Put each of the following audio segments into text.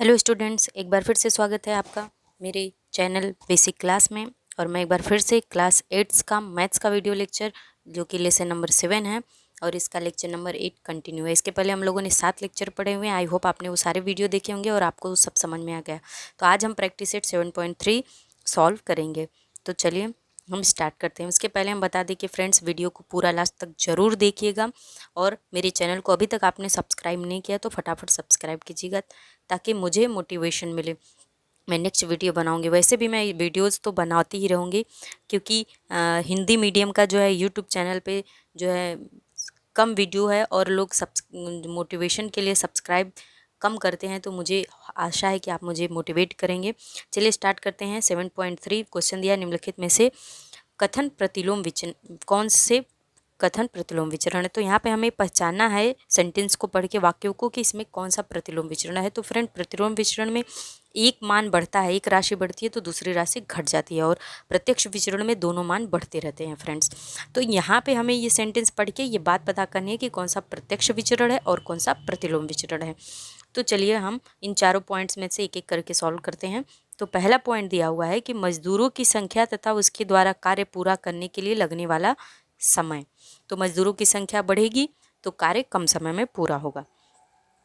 Hello students, एक बार फिर से स्वागत है आपका मेरे चैनल बेसिक क्लास में। और मैं एक बार फिर से क्लास 8 का मैथ्स का वीडियो लेक्चर जो कि लेसन नंबर 7 है और इसका लेक्चर नंबर 8 कंटिन्यू है। इसके पहले हम लोगों ने 7 लेक्चर पढ़े हुए हैं। आई होप आपने वो सारे वीडियो देखे होंगे और आपको सब समझ में आ गया। तो आज हम प्रैक्टिस सेट 7.3 सॉल्व करेंगे। तो चलिए हम स्टार्ट करते हैं। उसके पहले हम बता दें कि फ्रेंड्स, वीडियो को पूरा लास्ट तक ज़रूर देखिएगा और मेरे चैनल को अभी तक आपने सब्सक्राइब नहीं किया तो फटाफट सब्सक्राइब कीजिएगा ताकि मुझे मोटिवेशन मिले, मैं नेक्स्ट वीडियो बनाऊंगी। वैसे भी मैं वीडियोस तो बनाती ही रहूँगी क्योंकि हिंदी मीडियम का जो है यूट्यूब चैनल पे जो है कम वीडियो है और लोग मोटिवेशन के लिए सब्सक्राइब कम करते हैं, तो मुझे आशा है कि आप मुझे मोटिवेट करेंगे। चलिए स्टार्ट करते हैं। 7.3 क्वेश्चन दिया निम्नलिखित में से कथन प्रतिलोम विचरण कौन से कथन प्रतिलोम विचरण है। तो यहाँ पे हमें पहचानना है सेंटेंस को पढ़ के, वाक्यों को, कि इसमें कौन सा प्रतिलोम विचरण है। तो फ्रेंड, प्रतिलोम विचरण में एक मान बढ़ता है, एक राशि बढ़ती है तो दूसरी राशि घट जाती है, और प्रत्यक्ष विचरण में दोनों मान बढ़ते रहते हैं फ्रेंड्स। तो यहाँ पे हमें ये सेंटेंस पढ़ के ये बात पता करनी है कि कौन सा प्रत्यक्ष विचरण है और कौन सा प्रतिलोम विचरण है। तो चलिए हम इन चारों पॉइंट्स में से एक एक करके सॉल्व करते हैं। तो पहला पॉइंट दिया हुआ है कि मजदूरों की संख्या तथा उसके द्वारा कार्य पूरा करने के लिए लगने वाला समय। तो मजदूरों की संख्या बढ़ेगी तो कार्य कम समय में पूरा होगा,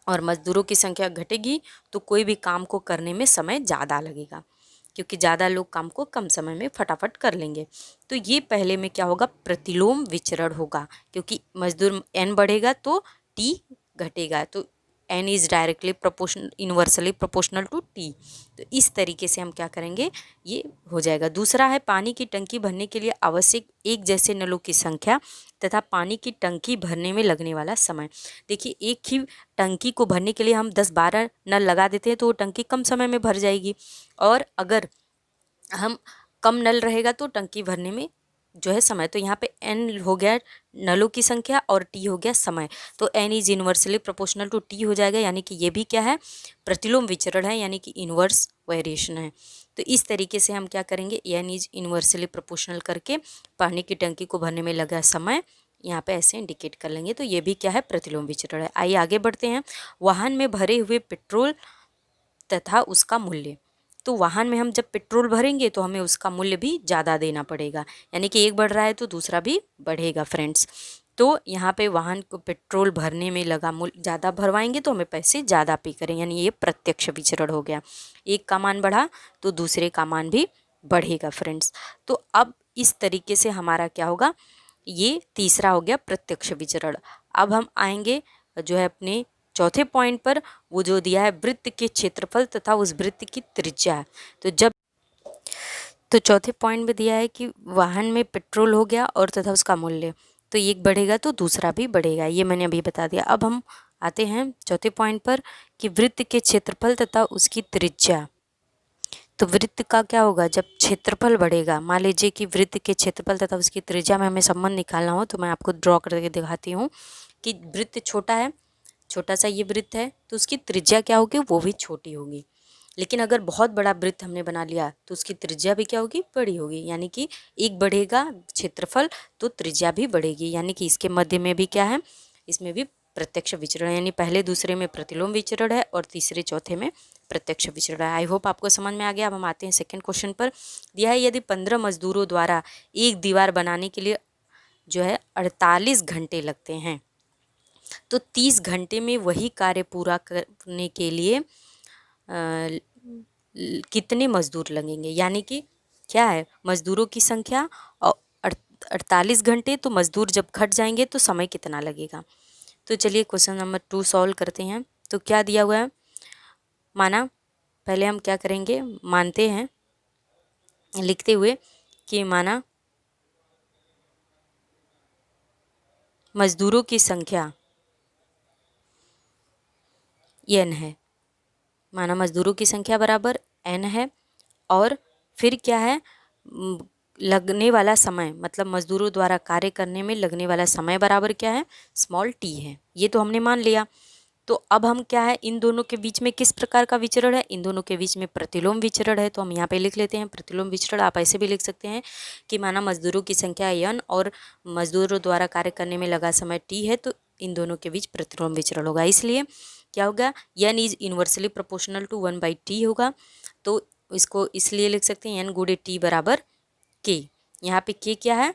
और मजदूरों की संख्या घटेगी तो कोई भी काम को करने में समय ज़्यादा लगेगा, क्योंकि ज़्यादा लोग काम को कम समय में फटाफट कर लेंगे। तो ये पहले में क्या होगा, प्रतिलोम विचरण होगा, क्योंकि मजदूर n बढ़ेगा तो t घटेगा। तो n is directly proportional, inversely proportional to t। तो इस तरीके से हम क्या करेंगे, ये हो जाएगा। दूसरा है पानी की टंकी भरने के लिए आवश्यक एक जैसे नलों की संख्या तथा पानी की टंकी भरने में लगने वाला समय। देखिए, एक ही टंकी को भरने के लिए हम 10-12 नल लगा देते हैं तो वो टंकी कम समय में भर जाएगी, और अगर हम कम नल रहेगा तो टंकी भरने में जो है समय। तो यहाँ पे n हो गया नलों की संख्या और t हो गया समय। तो n is inversely proportional to t हो जाएगा, यानी कि ये भी क्या है, प्रतिलोम विचरण है, यानी कि इन्वर्स वेरिएशन है। तो इस तरीके से हम क्या करेंगे, n इज इन्वर्सली प्रोपोर्शनल करके पानी की टंकी को भरने में लगा समय यहाँ पे ऐसे इंडिकेट कर लेंगे। तो ये भी क्या है, प्रतिलोम विचरण है। आइए आगे बढ़ते हैं। वाहन में भरे हुए पेट्रोल तथा उसका मूल्य। तो वाहन में हम जब पेट्रोल भरेंगे तो हमें उसका मूल्य भी ज़्यादा देना पड़ेगा, यानी कि एक बढ़ रहा है तो दूसरा भी बढ़ेगा फ्रेंड्स। तो यहाँ पे वाहन को पेट्रोल भरने में लगा मूल्य ज़्यादा भरवाएंगे तो हमें पैसे ज़्यादा पे करें, यानी ये प्रत्यक्ष विचरण हो गया। एक का मान बढ़ा तो दूसरे का मान भी बढ़ेगा फ्रेंड्स। तो अब इस तरीके से हमारा क्या होगा, ये तीसरा हो गया प्रत्यक्ष विचरण। अब हम आएंगे जो है अपने चौथे पॉइंट पर। वो जो दिया है वृत्त के क्षेत्रफल तथा उस वृत्त की त्रिज्या। तो चौथे पॉइंट में दिया है कि वाहन में पेट्रोल हो गया और तथा उसका मूल्य, तो एक बढ़ेगा तो दूसरा भी बढ़ेगा, ये मैंने अभी बता दिया। अब हम आते हैं चौथे पॉइंट पर कि वृत्त के क्षेत्रफल तथा उसकी त्रिज्या। तो वृत्त का क्या होगा, जब क्षेत्रफल बढ़ेगा, मान लीजिए कि वृत्त के क्षेत्रफल तथा उसकी त्रिज्या में हमें संबंध निकालना हो, तो मैं आपको ड्रॉ करके दिखाती हूँ कि वृत्त छोटा है, छोटा सा ये वृत्त है, तो उसकी त्रिज्या क्या होगी, वो भी छोटी होगी। लेकिन अगर बहुत बड़ा वृत्त हमने बना लिया तो उसकी त्रिज्या भी क्या होगी, बड़ी होगी, यानी कि एक बढ़ेगा क्षेत्रफल तो त्रिज्या भी बढ़ेगी। यानी कि इसके मध्य में भी क्या है, इसमें भी प्रत्यक्ष विचरण, यानी पहले दूसरे में प्रतिलोम विचरण है और तीसरे चौथे में प्रत्यक्ष विचरण है। आई होप आपको समझ में आ गया। अब हम आते हैं सेकंड क्वेश्चन पर। दिया है यदि 15 मजदूरों द्वारा एक दीवार बनाने के लिए जो है 48 घंटे लगते हैं, तो 30 घंटे में वही कार्य पूरा करने के लिए कितने मजदूर लगेंगे। यानी कि क्या है, मजदूरों की संख्या और 48 घंटे, तो मजदूर जब घट जाएंगे तो समय कितना लगेगा। तो चलिए क्वेश्चन नंबर 2 सॉल्व करते हैं। तो क्या दिया हुआ है, माना पहले हम क्या करेंगे, मानते हैं लिखते हुए कि माना मजदूरों की संख्या n है, माना मजदूरों की संख्या बराबर n है, और फिर क्या है, लगने वाला समय, मतलब मजदूरों द्वारा कार्य करने में लगने वाला समय बराबर क्या है, स्मॉल t है। ये तो हमने मान लिया। तो अब हम क्या है, इन दोनों के बीच में किस प्रकार का विचरण है, इन दोनों के बीच में प्रतिलोम विचरण है। तो हम यहाँ पे लिख लेते हैं प्रतिलोम विचरण। आप ऐसे भी लिख सकते हैं कि माना मजदूरों की संख्या n और मजदूरों द्वारा कार्य करने में लगा समय t है, तो इन दोनों के बीच प्रतिलोम विचरण होगा। इसलिए क्या होगा, n is inversely proportional to 1/t होगा। तो इसको इसलिए लिख सकते हैं n गुणे t बराबर k। यहाँ पे k क्या है,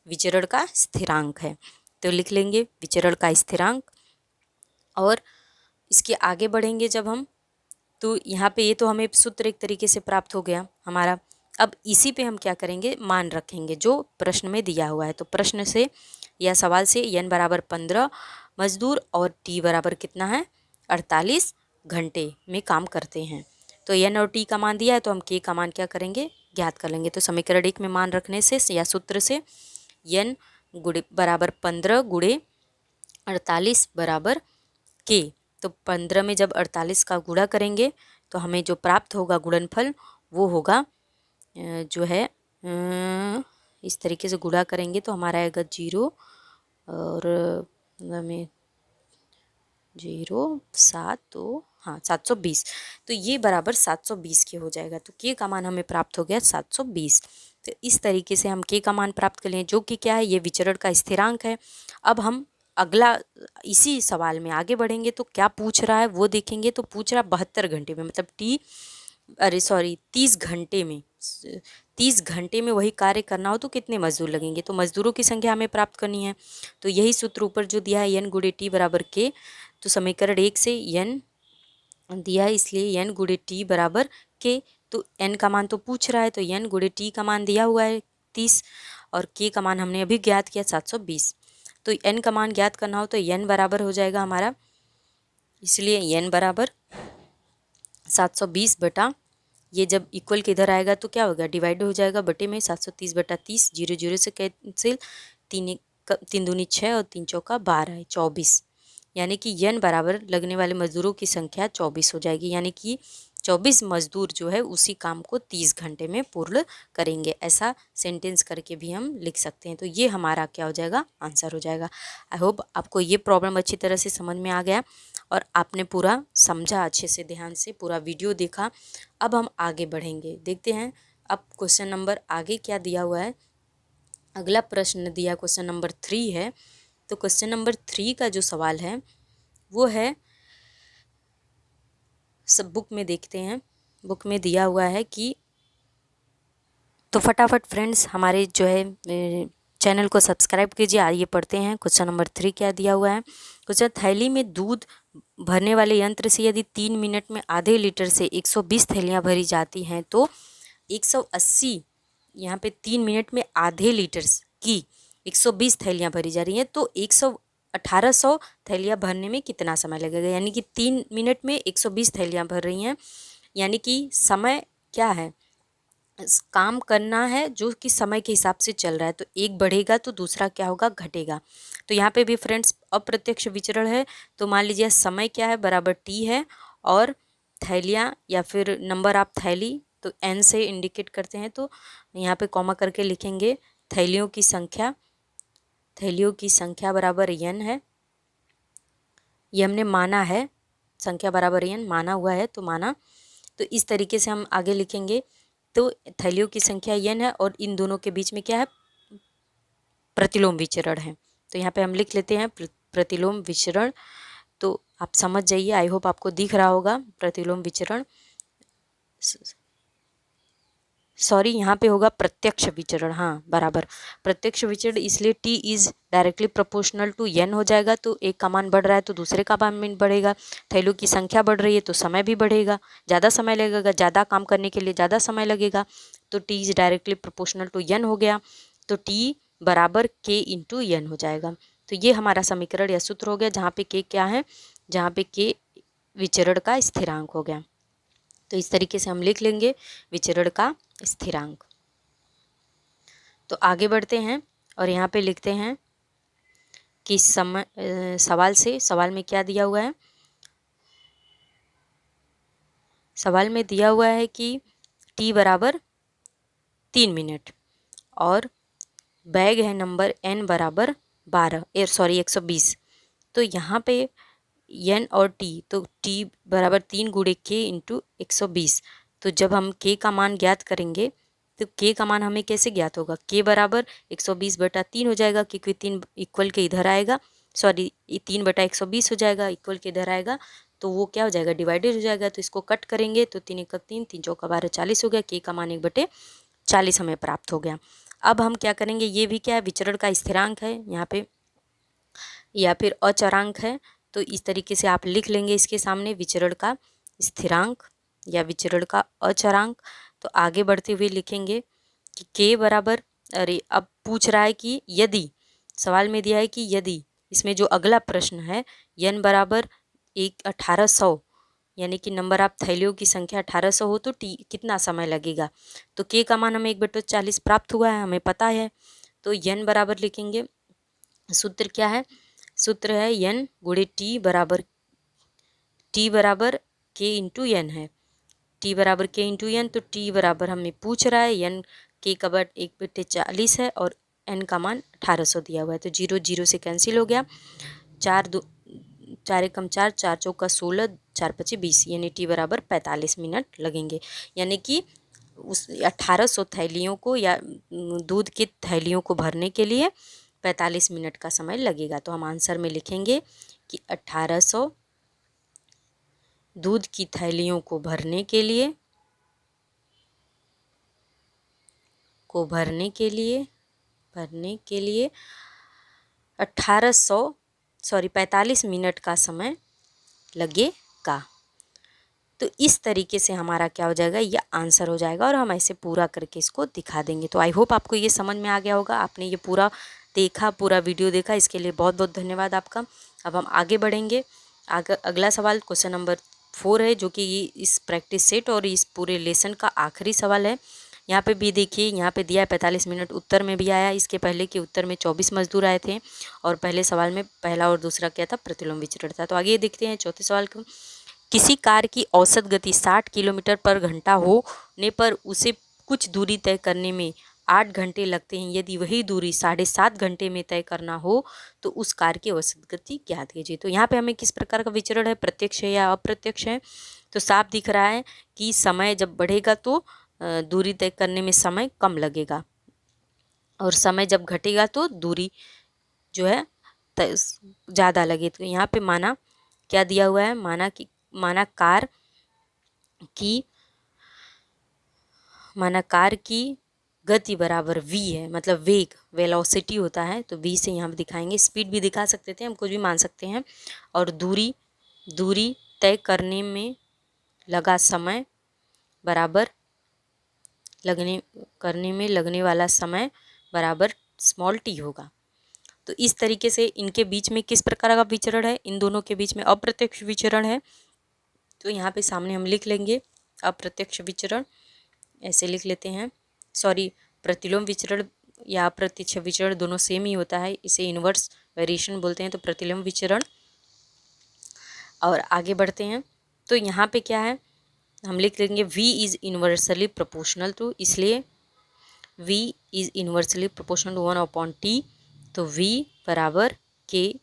विचरण का स्थिरांक है, तो लिख लेंगे विचरण का स्थिरांक। और इसके आगे बढ़ेंगे जब हम, तो यहाँ पे ये तो हमें सूत्र एक तरीके से प्राप्त हो गया हमारा। अब इसी पे हम क्या करेंगे, मान रखेंगे जो प्रश्न में दिया हुआ है। तो प्रश्न से या सवाल से n बराबर 15 मजदूर और t बराबर कितना है, 48 घंटे में काम करते हैं। तो n और t का मान दिया है, तो हम k का मान क्या करेंगे, ज्ञात कर लेंगे। तो समीकरण 1 में मान रखने से या सूत्र से n गुणे बराबर 15 गुणे 48 बराबर k। तो 15 में जब 48 का गुणा करेंगे तो हमें जो प्राप्त होगा गुणनफल वो होगा जो है इस तरीके से गुणा करेंगे तो हमारा आएगा 0 और हमें 0 7 तो हाँ 720। तो ये बराबर 720 के हो जाएगा। तो के का मान हमें प्राप्त हो गया 720। तो इस तरीके से हम के का मान प्राप्त कर लें, जो कि क्या है, ये विचरण का स्थिरांक है। अब हम अगला इसी सवाल में आगे बढ़ेंगे तो क्या पूछ रहा है वो देखेंगे। तो पूछ रहा 72 घंटे में, मतलब 30 घंटे में, 30 घंटे में वही कार्य करना हो तो कितने मजदूर लगेंगे। तो मजदूरों की संख्या हमें प्राप्त करनी है। तो यही सूत्र ऊपर जो दिया है n गुणे टी बराबर के। तो समीकरण 1 से n दिया है, इसलिए n गुणे टी बराबर के। तो n का मान तो पूछ रहा है, तो n गुणे टी का मान दिया हुआ है 30 और k का मान हमने अभी ज्ञात किया 720। तो n का मान ज्ञात करना हो तो n बराबर हो जाएगा हमारा, इसलिए n बराबर 720 बटा, ये जब इक्वल के इधर आएगा तो क्या होगा, डिवाइड हो जाएगा बटे में 730 बटा 30, 0 0 से कैंसिल, 3 दूनी 6 और 3 चौका 12 है 24। यानी कि n बराबर लगने वाले मजदूरों की संख्या 24 हो जाएगी। यानी कि 24 मजदूर जो है उसी काम को 30 घंटे में पूर्ण करेंगे। ऐसा सेंटेंस करके भी हम लिख सकते हैं। तो ये हमारा क्या हो जाएगा, आंसर हो जाएगा। आई होप आपको ये प्रॉब्लम अच्छी तरह से समझ में आ गया और आपने पूरा समझा, अच्छे से ध्यान से पूरा वीडियो देखा। अब हम आगे बढ़ेंगे, देखते हैं अब क्वेश्चन नंबर आगे क्या दिया हुआ है। अगला प्रश्न दिया क्वेश्चन नंबर 3 है। तो क्वेश्चन नंबर 3 का जो सवाल है वो है, सब बुक में देखते हैं, बुक में दिया हुआ है कि, तो फटाफट फ्रेंड्स हमारे जो है चैनल को सब्सक्राइब कीजिए। आइए पढ़ते हैं क्वेश्चन नंबर 3 क्या दिया हुआ है। क्वेश्चन, थैली में दूध भरने वाले यंत्र से यदि 3 मिनट में आधे लीटर से 120 थैलियाँ भरी जाती हैं तो 180, यहाँ पे 3 मिनट में आधे लीटर की 120 थैलियाँ भरी जा रही हैं तो 1800 थैलियाँ भरने में कितना समय लगेगा। यानी कि 3 मिनट में 120 थैलियाँ भर रही हैं, यानी कि समय क्या है, काम करना है जो कि समय के हिसाब से चल रहा है। तो एक बढ़ेगा तो दूसरा क्या होगा, घटेगा। तो यहाँ पे भी फ्रेंड्स अप्रत्यक्ष विचरण है। तो मान लीजिए समय क्या है, बराबर टी है और थैलियाँ या फिर नंबर ऑफ थैली तो n से इंडिकेट करते हैं। तो यहाँ पे कॉमा करके लिखेंगे थैलियों की संख्या, थैलियों की संख्या बराबर n है। ये हमने माना है, संख्या बराबर n माना हुआ है तो माना। तो इस तरीके से हम आगे लिखेंगे। तो थैलियों की संख्या n है और इन दोनों के बीच में क्या है, प्रतिलोम विचरण है। तो यहाँ पे हम लिख लेते हैं प्रतिलोम विचरण। तो आप समझ जाइए, आई होप आपको दिख रहा होगा प्रतिलोम विचरण, सॉरी यहाँ पे होगा प्रत्यक्ष विचरण, हाँ बराबर प्रत्यक्ष विचरण, इसलिए t is directly proportional to n हो जाएगा। तो एक का मान बढ़ रहा है तो दूसरे का मान बढ़ेगा। थैलियों की संख्या बढ़ रही है तो समय भी बढ़ेगा, ज़्यादा समय लगेगा, ज़्यादा काम करने के लिए ज़्यादा समय लगेगा। तो t is directly proportional to n हो गया। तो t बराबर k इंटू n हो जाएगा। तो ये हमारा समीकरण या सूत्र हो गया, जहाँ पे k क्या है, जहाँ पे k विचरण का स्थिरांक हो गया। तो इस तरीके से हम लिख लेंगे विचरण का स्थिरांक। तो आगे बढ़ते हैं और यहाँ पे लिखते हैं कि सवाल से, सवाल में क्या दिया हुआ है, सवाल में दिया हुआ है कि t बराबर 3 मिनट और बैग है नंबर n बराबर 120। तो यहाँ पे n और t, तो t बराबर 3 गुणे k इंटू 120। तो जब हम k का मान ज्ञात करेंगे तो k का मान हमें कैसे ज्ञात होगा, k बराबर 120 बटा 3 हो जाएगा, क्योंकि 3 इक्वल के इधर आएगा, सॉरी 3 बटा 120 हो जाएगा, इक्वल के इधर आएगा। तो वो क्या हो जाएगा, डिवाइडेड हो जाएगा। तो इसको कट करेंगे तो 3 × 3, 3 × 4 = 12, 40 हो गया। के का मान 1/40 हमें प्राप्त हो गया। अब हम क्या करेंगे, ये भी क्या है, विचरण का स्थिरांक है यहाँ पे या फिर अचरांक है, तो इस तरीके से आप लिख लेंगे इसके सामने विचरण का स्थिरांक या विचरण का अचरांक। तो आगे बढ़ते हुए लिखेंगे कि के बराबर, अरे अब पूछ रहा है कि यदि, सवाल में दिया है कि यदि, इसमें जो अगला प्रश्न है n बराबर 1800 यानी कि नंबर ऑफ थैलियों की संख्या 1800 हो तो टी कितना समय लगेगा। तो के का मान हमें 1/40 प्राप्त हुआ है, हमें पता है। तो n बराबर लिखेंगे, सूत्र क्या है, सूत्र है n × टी बराबर के इंटू एन है। टी बराबर के इंटू एन, तो टी बराबर हमें पूछ रहा है n के का बट 1/40 है और n का मान 1800 दिया हुआ है। तो 0 0 से कैंसिल हो गया, 4 × 4 = 4, 4 × 4 = 16, 4 × 5 = 20, यानी टी बराबर 45 मिनट लगेंगे। यानी कि उस 1800 थैलियों को या दूध की थैलियों को भरने के लिए 45 मिनट का समय लगेगा। तो हम आंसर में लिखेंगे कि 1800 दूध की थैलियों को भरने के लिए 45 मिनट का समय लगेगा। तो इस तरीके से हमारा क्या हो जाएगा, ये आंसर हो जाएगा और हम ऐसे पूरा करके इसको दिखा देंगे। तो आई होप आपको ये समझ में आ गया होगा, आपने ये पूरा देखा, पूरा वीडियो देखा, इसके लिए बहुत बहुत धन्यवाद आपका। अब हम आगे बढ़ेंगे। अगला सवाल क्वेश्चन नंबर 4 है, जो कि इस प्रैक्टिस सेट और इस पूरे लेसन का आखिरी सवाल है। यहाँ पे भी देखिए, यहाँ पे दिया है 45 मिनट, उत्तर में भी आया। इसके पहले के उत्तर में 24 मजदूर आए थे और पहले सवाल में पहला और दूसरा क्या था, प्रतिलोम विचरण था। तो आगे देखते हैं चौथे सवाल को। किसी कार की औसत गति 60 किलोमीटर पर घंटा होने पर उसे कुछ दूरी तय करने में 8 घंटे लगते हैं। यदि वही दूरी 7.5 घंटे में तय करना हो तो उस कार की औसत गति ज्ञात कीजिए। तो यहाँ पे हमें किस प्रकार का विचरण है, प्रत्यक्ष है या अप्रत्यक्ष है। तो साफ दिख रहा है कि समय जब बढ़ेगा तो दूरी तय करने में समय कम लगेगा और समय जब घटेगा तो दूरी जो है ज़्यादा लगे। तो यहाँ पे माना क्या दिया हुआ है, माना कार की गति बराबर v है, मतलब वेग, वेलोसिटी होता है। तो v से यहाँ पे दिखाएंगे, स्पीड भी दिखा सकते थे, हम कुछ भी मान सकते हैं। और दूरी तय करने में लगा समय बराबर लगने वाला समय बराबर स्मॉल t होगा। तो इस तरीके से इनके बीच में किस प्रकार का विचरण है, इन दोनों के बीच में अप्रत्यक्ष विचरण है। तो यहाँ पे सामने हम लिख लेंगे अप्रत्यक्ष विचरण, ऐसे लिख लेते हैं। प्रतिलोम विचरण या अप्रत्यक्ष विचरण दोनों सेम ही होता है, इसे इन्वर्स वेरिएशन बोलते हैं। तो प्रतिलोम विचरण, और आगे बढ़ते हैं। तो यहाँ पे क्या है, हम लिख लेंगे v is inversely proportional to, इसलिए v is inversely proportional to 1/t। तो v बराबर k/t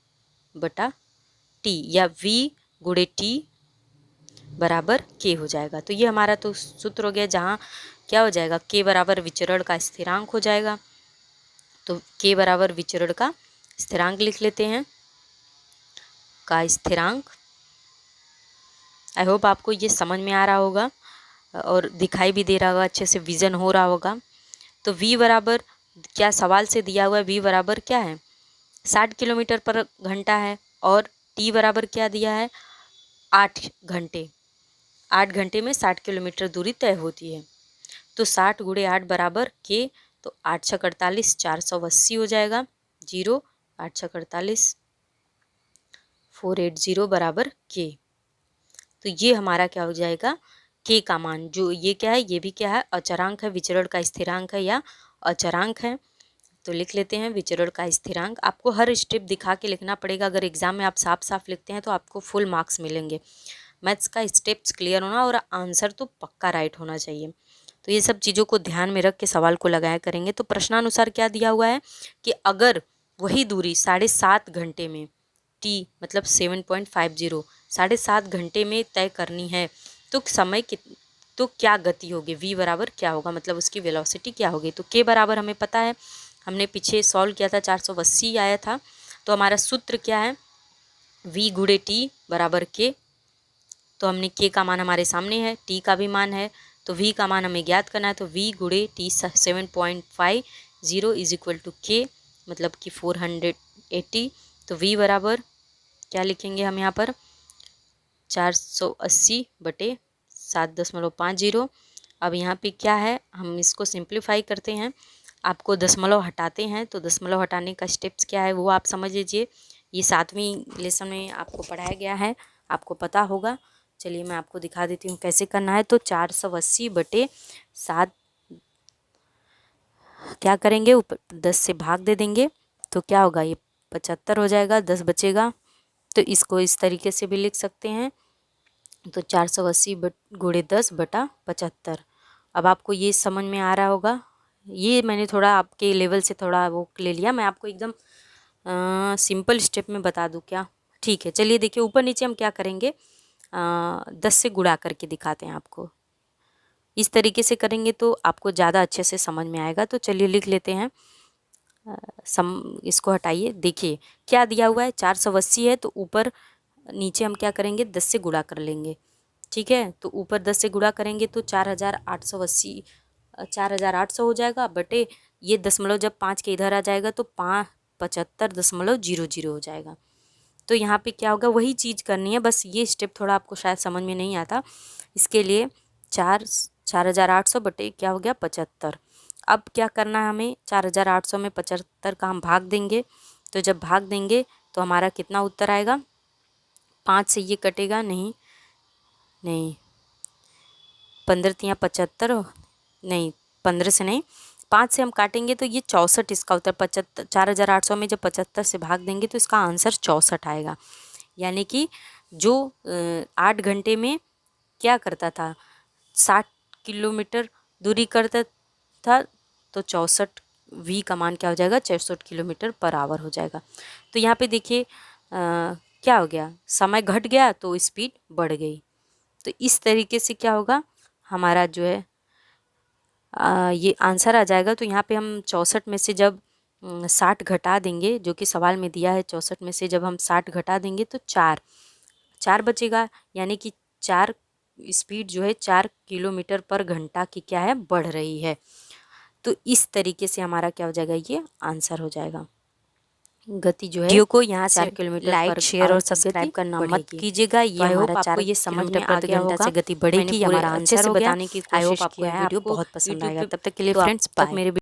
या v × t बराबर k हो जाएगा। तो ये हमारा तो सूत्र हो गया, जहाँ क्या हो जाएगा, k बराबर विचरण का स्थिरांक हो जाएगा। तो k बराबर विचरण का स्थिरांक लिख लेते हैं, का स्थिरांक। आई होप आपको ये समझ में आ रहा होगा और दिखाई भी दे रहा होगा, अच्छे से विजन हो रहा होगा। तो v बराबर क्या सवाल से दिया हुआ है, v बराबर क्या है, 60 किलोमीटर पर घंटा है और t बराबर क्या दिया है, 8 घंटे। 8 घंटे में 60 किलोमीटर दूरी तय होती है। तो 60 × 8 बराबर k, तो 8 × 6 = 48, 480 हो जाएगा। 0 8 × 6 = 48, 480 बराबर k। तो ये हमारा क्या हो जाएगा, k का मान, जो ये क्या है, ये भी क्या है, अचरांक है, विचरण का स्थिरांक है या अचरांक है। तो लिख लेते हैं विचरण का स्थिरांक। आपको हर स्टेप दिखा के लिखना पड़ेगा, अगर एग्जाम में आप साफ साफ लिखते हैं तो आपको फुल मार्क्स मिलेंगे। मैथ्स का स्टेप्स क्लियर होना और आंसर तो पक्का राइट होना चाहिए। तो ये सब चीज़ों को ध्यान में रख के सवाल को लगाया करेंगे। तो प्रश्नानुसार क्या दिया हुआ है कि अगर वही दूरी 7.5 घंटे में, t मतलब 7.50, 7.5 घंटे में तय करनी है तो तो क्या गति होगी, v बराबर क्या होगा, मतलब उसकी वेलोसिटी क्या होगी। तो k बराबर हमें पता है, हमने पीछे सॉल्व किया था, 480 आया था। तो हमारा सूत्र क्या है, v × t बराबर k। तो हमने के का मान हमारे सामने है, टी का भी मान है, तो वी का मान हमें ज्ञात करना है। तो वी गुणे टी 7.50 इज इक्वल टू के, मतलब कि 480। तो वी बराबर क्या लिखेंगे हम यहाँ पर 480/7.50। अब यहाँ पे क्या है, हम इसको सिंप्लीफाई करते हैं, आपको दशमलव हटाते हैं। तो दशमलव हटाने का स्टेप्स क्या है वो आप समझ लीजिए, ये 7वीं लेसन में आपको पढ़ाया गया है, आपको पता होगा। चलिए मैं आपको दिखा देती हूँ कैसे करना है। तो 480/7 क्या करेंगे, ऊपर 10 से भाग दे देंगे, तो क्या होगा, ये 75 हो जाएगा, 10 बचेगा। तो इसको इस तरीके से भी लिख सकते हैं, तो 480 गुणे 10/75। अब आपको ये समझ में आ रहा होगा, ये मैंने थोड़ा आपके लेवल से थोड़ा वो ले लिया, मैं आपको एकदम सिंपल स्टेप में बता दूं क्या, ठीक है। चलिए देखिए, ऊपर नीचे हम क्या करेंगे, 10 से गुणा करके दिखाते हैं आपको। इस तरीके से करेंगे तो आपको ज़्यादा अच्छे से समझ में आएगा। तो चलिए लिख लेते हैं, इसको हटाइए, देखिए क्या दिया हुआ है, 480 है, तो ऊपर नीचे हम क्या करेंगे, 10 से गुणा कर लेंगे, ठीक है। तो ऊपर 10 से गुणा करेंगे तो 4800 हो जाएगा, बटे ये दशमलव जब 5 के इधर आ जाएगा तो 75.00 हो जाएगा। तो यहाँ पे क्या होगा, वही चीज़ करनी है, बस ये स्टेप थोड़ा आपको शायद समझ में नहीं आता। इसके लिए 4800 बटे क्या हो गया 75। अब क्या करना है हमें, 4800 में 75 का हम भाग देंगे। तो जब भाग देंगे तो हमारा कितना उत्तर आएगा, 5 से ये कटेगा, नहीं 15 तियाँ 75, नहीं 15 से नहीं, 5 से हम काटेंगे तो ये 64 इसका उत्तर। 4800 में जब 75 से भाग देंगे तो इसका आंसर 64 आएगा। यानी कि जो 8 घंटे में क्या करता था, 60 किलोमीटर दूरी करता था, तो 64 वी का मान क्या हो जाएगा, 64 किलोमीटर पर आवर हो जाएगा। तो यहाँ पे देखिए क्या हो गया, समय घट गया तो स्पीड बढ़ गई। तो इस तरीके से क्या होगा, हमारा जो है ये आंसर आ जाएगा। तो यहाँ पे हम 64 में से जब 60 घटा देंगे, जो कि सवाल में दिया है, 64 में से जब हम 60 घटा देंगे तो 4 बचेगा, यानी कि 4 स्पीड जो है 4 किलोमीटर पर घंटा की क्या है, बढ़ रही है। तो इस तरीके से हमारा क्या हो जाएगा, ये आंसर हो जाएगा। गति जो है वीडियो को यहाँ से 4 किलोमीटर लाइक शेयर और सब्सक्राइब करना मत कीजिएगा। ये हमारा 4 ये समझ में आ गया होगा से गति बढ़ेगी, हमारा आंसर बताने की कोशिश किया है, आपको बहुत पसंद आएगा। तब तक के लिए फ्रेंड्स, तक मेरे